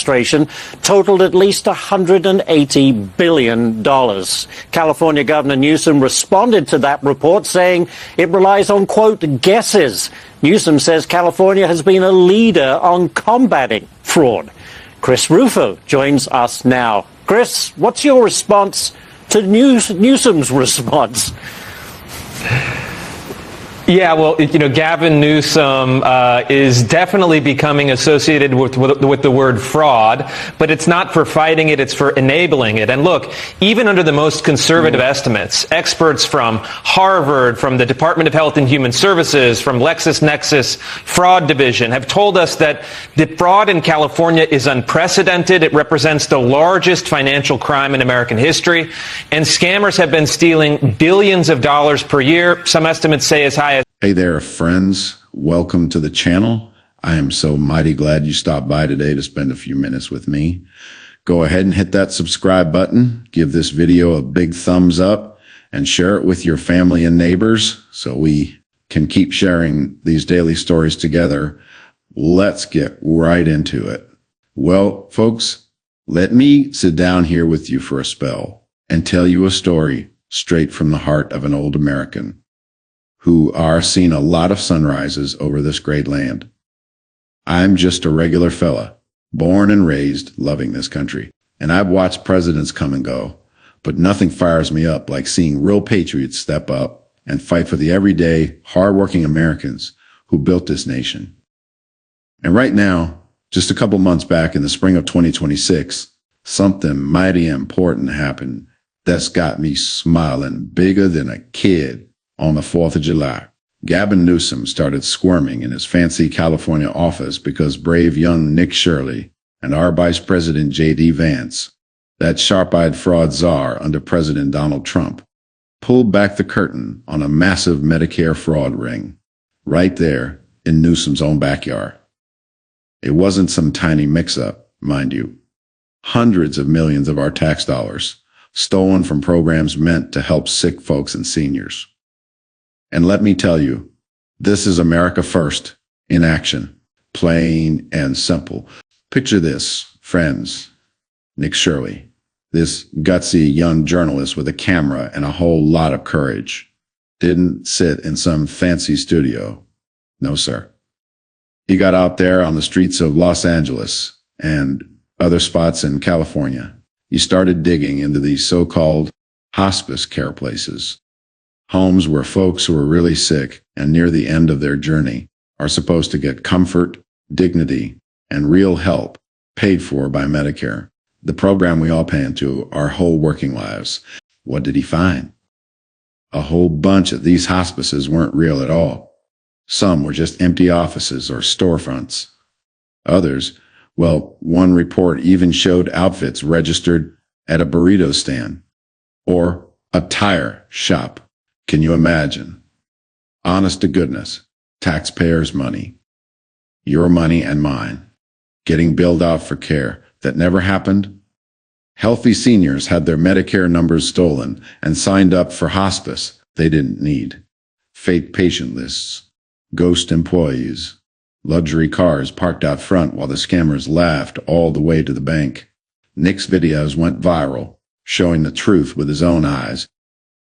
administration totaled at least $180 billion. California Governor Newsom responded to that report, saying it relies on, quote, guesses. Newsom says California has been a leader on combating fraud. Chris Rufo joins us now. Chris, what's your response to Newsom's response? Yeah, well, Gavin Newsom is definitely becoming associated with the word fraud, but it's not for fighting it, it's for enabling it. And look, even under the most conservative estimates, experts from Harvard, from the Department of Health and Human Services, from LexisNexis Fraud Division have told us that the fraud in California is unprecedented. It represents the largest financial crime in American history, and scammers have been stealing billions of dollars per year. Some estimates say as high as... Hey there, friends. Welcome to the channel. I am so mighty glad you stopped by today to spend a few minutes with me. Go ahead and hit that subscribe button, give this video a big thumbs up, and share it with your family and neighbors so we can keep sharing these daily stories together. Let's get right into it. Well, folks, let me sit down here with you for a spell and tell you a story straight from the heart of an old American who are seen a lot of sunrises over this great land. I'm just a regular fella, born and raised loving this country, and I've watched presidents come and go, but nothing fires me up like seeing real patriots step up and fight for the everyday, hardworking Americans who built this nation. And right now, just a couple months back in the spring of 2026, something mighty important happened that's got me smiling bigger than a kid. On the 4th of July, Gavin Newsom started squirming in his fancy California office because brave young Nick Shirley and our Vice President J.D. Vance, that sharp-eyed fraud czar under President Donald Trump, pulled back the curtain on a massive Medicare fraud ring right there in Newsom's own backyard. It wasn't some tiny mix-up, mind you. Hundreds of millions of our tax dollars stolen from programs meant to help sick folks and seniors. And let me tell you, this is America First in action, plain and simple. Picture this, friends. Nick Shirley, this gutsy young journalist with a camera and a whole lot of courage, didn't sit in some fancy studio. No, sir. He got out there on the streets of Los Angeles and other spots in California. He started digging into these so-called hospice care places. Homes where folks who are really sick and near the end of their journey are supposed to get comfort, dignity, and real help paid for by Medicare, the program we all pay into our whole working lives. What did he find? A whole bunch of these hospices weren't real at all. Some were just empty offices or storefronts. Others, well, one report even showed outfits registered at a burrito stand or a tire shop. Can you imagine? Honest to goodness, taxpayers' money, your money and mine, getting billed out for care that never happened? Healthy seniors had their Medicare numbers stolen and signed up for hospice they didn't need. Fake patient lists, ghost employees, luxury cars parked out front while the scammers laughed all the way to the bank. Nick's videos went viral, showing the truth with his own eyes.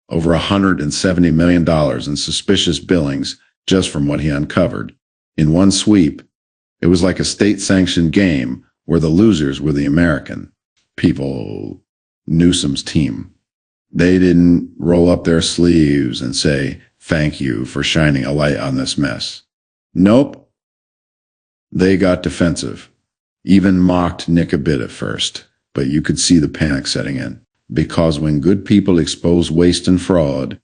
Over $170 million in suspicious billings just from what he uncovered. In one sweep, it was like a state-sanctioned game where the losers were the American people, Newsom's team. They didn't roll up their sleeves and say, "Thank you for shining a light on this mess." Nope. They got defensive, even mocked Nick a bit at first, but you could see the panic setting in. Because when good people expose waste and fraud,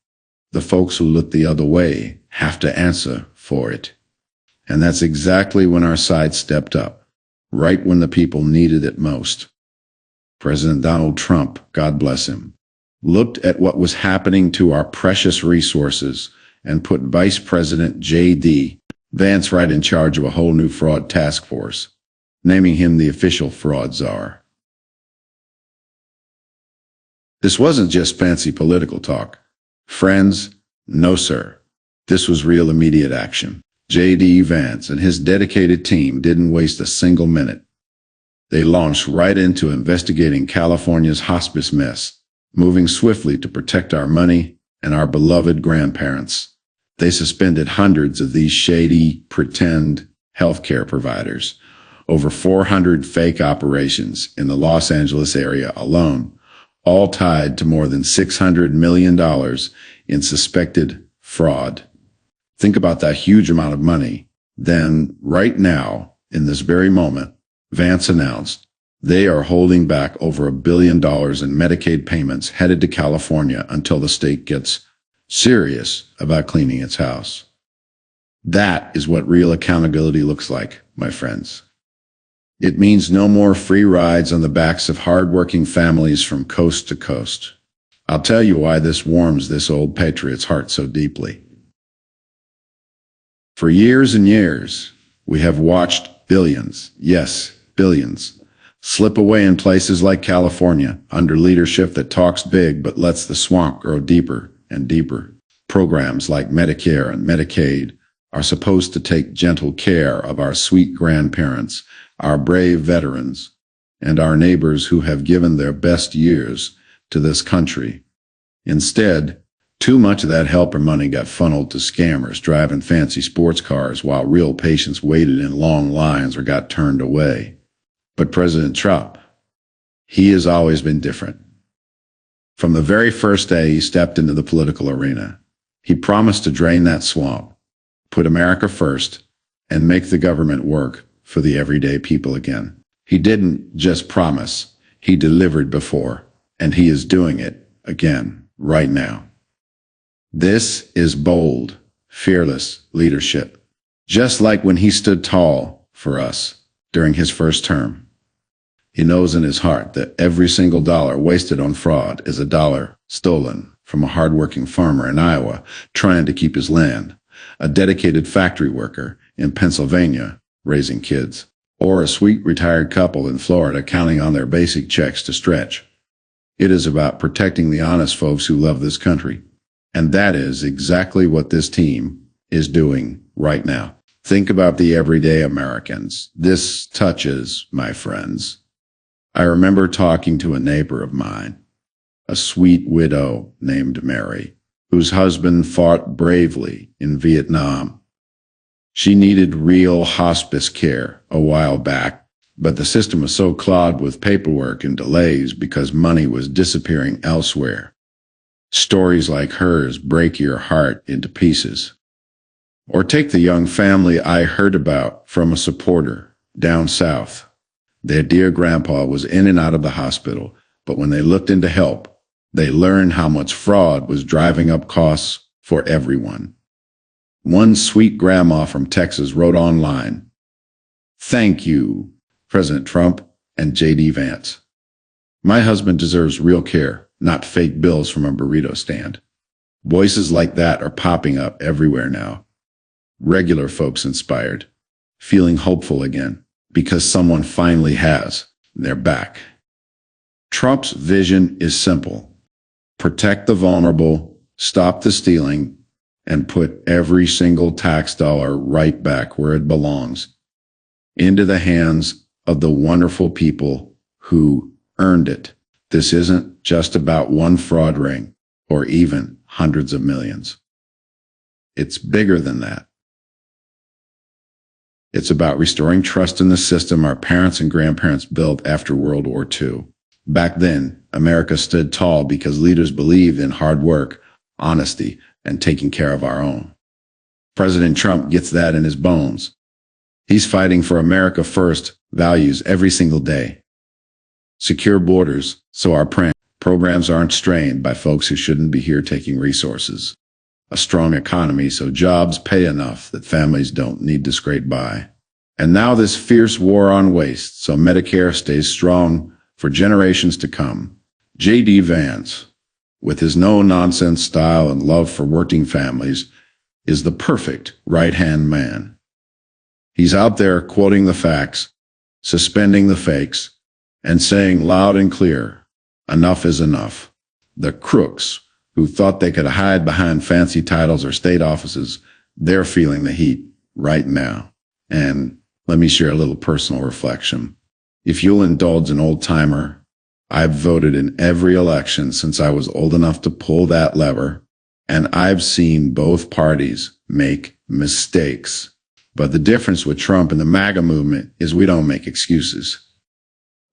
the folks who look the other way have to answer for it. And that's exactly when our side stepped up, right when the people needed it most. President Donald Trump, God bless him, looked at what was happening to our precious resources and put Vice President J.D. Vance right in charge of a whole new fraud task force, naming him the official fraud czar. This wasn't just fancy political talk. Friends, no sir. This was real immediate action. J.D. Vance and his dedicated team didn't waste a single minute. They launched right into investigating California's hospice mess, moving swiftly to protect our money and our beloved grandparents. They suspended hundreds of these shady, pretend healthcare providers. Over 400 fake operations in the Los Angeles area alone, all tied to more than $600 million in suspected fraud. Think about that huge amount of money. Then, right now, in this very moment, Vance announced they are holding back over $1 billion in Medicaid payments headed to California until the state gets serious about cleaning its house. That is what real accountability looks like, my friends. It means no more free rides on the backs of hardworking families from coast to coast. I'll tell you why this warms this old patriot's heart so deeply. For years and years, we have watched billions, yes, billions, slip away in places like California under leadership that talks big but lets the swamp grow deeper and deeper. Programs like Medicare and Medicaid are supposed to take gentle care of our sweet grandparents, our brave veterans, and our neighbors who have given their best years to this country. Instead, too much of that helper money got funneled to scammers driving fancy sports cars while real patients waited in long lines or got turned away. But President Trump, he has always been different. From the very first day he stepped into the political arena, he promised to drain that swamp, put America first, and make the government work for the everyday people again. He didn't just promise, he delivered before, and he is doing it again right now. This is bold, fearless leadership, just like when he stood tall for us during his first term. He knows in his heart that every single dollar wasted on fraud is a dollar stolen from a hardworking farmer in Iowa trying to keep his land, a dedicated factory worker in Pennsylvania raising kids, or a sweet retired couple in Florida counting on their basic checks to stretch. It is about protecting the honest folks who love this country. And that is exactly what this team is doing right now. Think about the everyday Americans. This touches, my friends. I remember talking to a neighbor of mine, a sweet widow named Mary, whose husband fought bravely in Vietnam. She needed real hospice care a while back, but the system was so clogged with paperwork and delays because money was disappearing elsewhere. Stories like hers break your heart into pieces. Or take the young family I heard about from a supporter down south. Their dear grandpa was in and out of the hospital, but when they looked into help, they learned how much fraud was driving up costs for everyone. One sweet grandma from Texas wrote online, "Thank you, President Trump and J.D. Vance. My husband deserves real care, not fake bills from a burrito stand." Voices like that are popping up everywhere now. Regular folks inspired, feeling hopeful again, because someone finally has their back. Trump's vision is simple. Protect the vulnerable, stop the stealing, and put every single tax dollar right back where it belongs, into the hands of the wonderful people who earned it. This isn't just about one fraud ring or even hundreds of millions. It's bigger than that. It's about restoring trust in the system our parents and grandparents built after World War II. Back then, America stood tall because leaders believed in hard work, honesty, and taking care of our own. President Trump gets that in his bones. He's fighting for America first values every single day. Secure borders so our programs aren't strained by folks who shouldn't be here taking resources. A strong economy so jobs pay enough that families don't need to scrape by. And now this fierce war on waste so Medicare stays strong for generations to come. J.D. Vance, with his no-nonsense style and love for working families, is the perfect right-hand man. He's out there quoting the facts, suspending the fakes, and saying loud and clear, enough is enough. The crooks who thought they could hide behind fancy titles or state offices, they're feeling the heat right now. And let me share a little personal reflection. If you'll indulge an old timer, I've voted in every election since I was old enough to pull that lever, and I've seen both parties make mistakes. But the difference with Trump and the MAGA movement is we don't make excuses.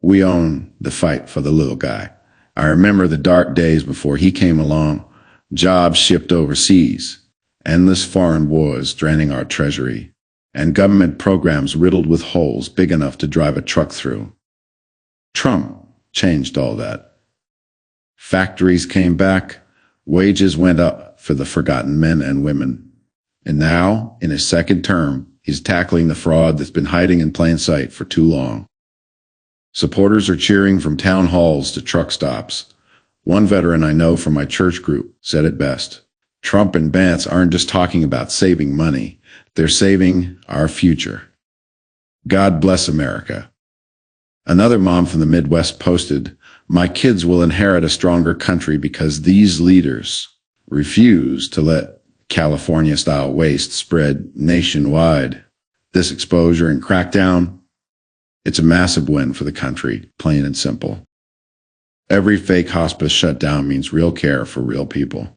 We own the fight for the little guy. I remember the dark days before he came along, jobs shipped overseas, endless foreign wars draining our treasury, and government programs riddled with holes big enough to drive a truck through. Trump changed all that. Factories came back, wages went up for the forgotten men and women. And now, in his second term, he's tackling the fraud that's been hiding in plain sight for too long. Supporters are cheering from town halls to truck stops. One veteran I know from my church group said it best. Trump and Vance aren't just talking about saving money. They're saving our future. God bless America. Another mom from the Midwest posted, "My kids will inherit a stronger country because these leaders refuse to let California-style waste spread nationwide. This exposure and crackdown, it's a massive win for the country, plain and simple. Every fake hospice shutdown means real care for real people.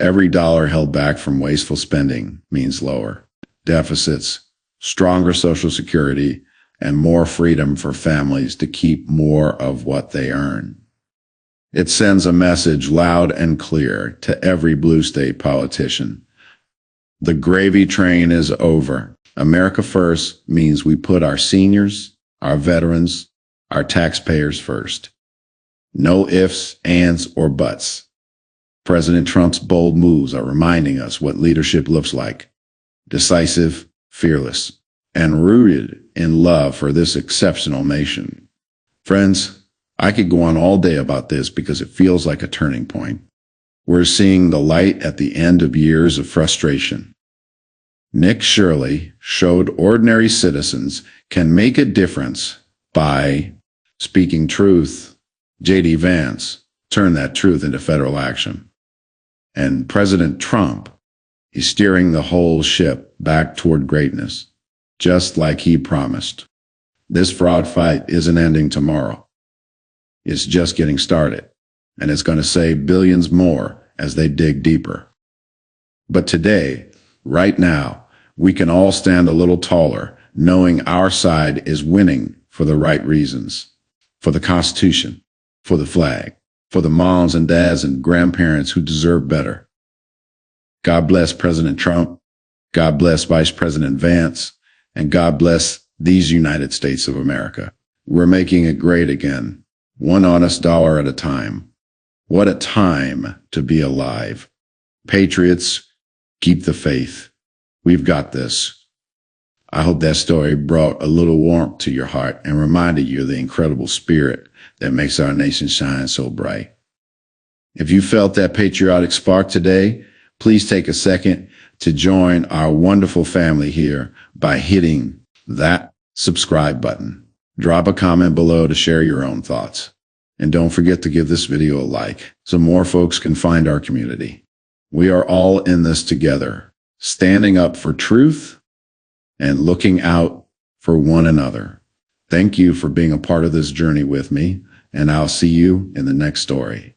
Every dollar held back from wasteful spending means lower deficits, stronger Social Security, and more freedom for families to keep more of what they earn. It sends a message loud and clear to every blue state politician. The gravy train is over. America first means we put our seniors, our veterans, our taxpayers first. No ifs, ands, or buts. President Trump's bold moves are reminding us what leadership looks like. Decisive, fearless, and rooted in love for this exceptional nation. Friends, I could go on all day about this because it feels like a turning point. We're seeing the light at the end of years of frustration. Nick Shirley showed ordinary citizens can make a difference by speaking truth. J.D. Vance turned that truth into federal action. And President Trump is steering the whole ship back toward greatness, just like he promised. This fraud fight isn't ending tomorrow. It's just getting started, and it's going to save billions more as they dig deeper. But today, right now, we can all stand a little taller, knowing our side is winning for the right reasons, for the Constitution, for the flag, for the moms and dads and grandparents who deserve better. God bless President Trump. God bless Vice President Vance. And God bless these United States of America. We're making it great again, one honest dollar at a time. What a time to be alive. Patriots, keep the faith. We've got this. I hope that story brought a little warmth to your heart and reminded you of the incredible spirit that makes our nation shine so bright. If you felt that patriotic spark today, please take a second to join our wonderful family here by hitting that subscribe button. Drop a comment below to share your own thoughts. And don't forget to give this video a like so more folks can find our community. We are all in this together, standing up for truth and looking out for one another. Thank you for being a part of this journey with me, and I'll see you in the next story.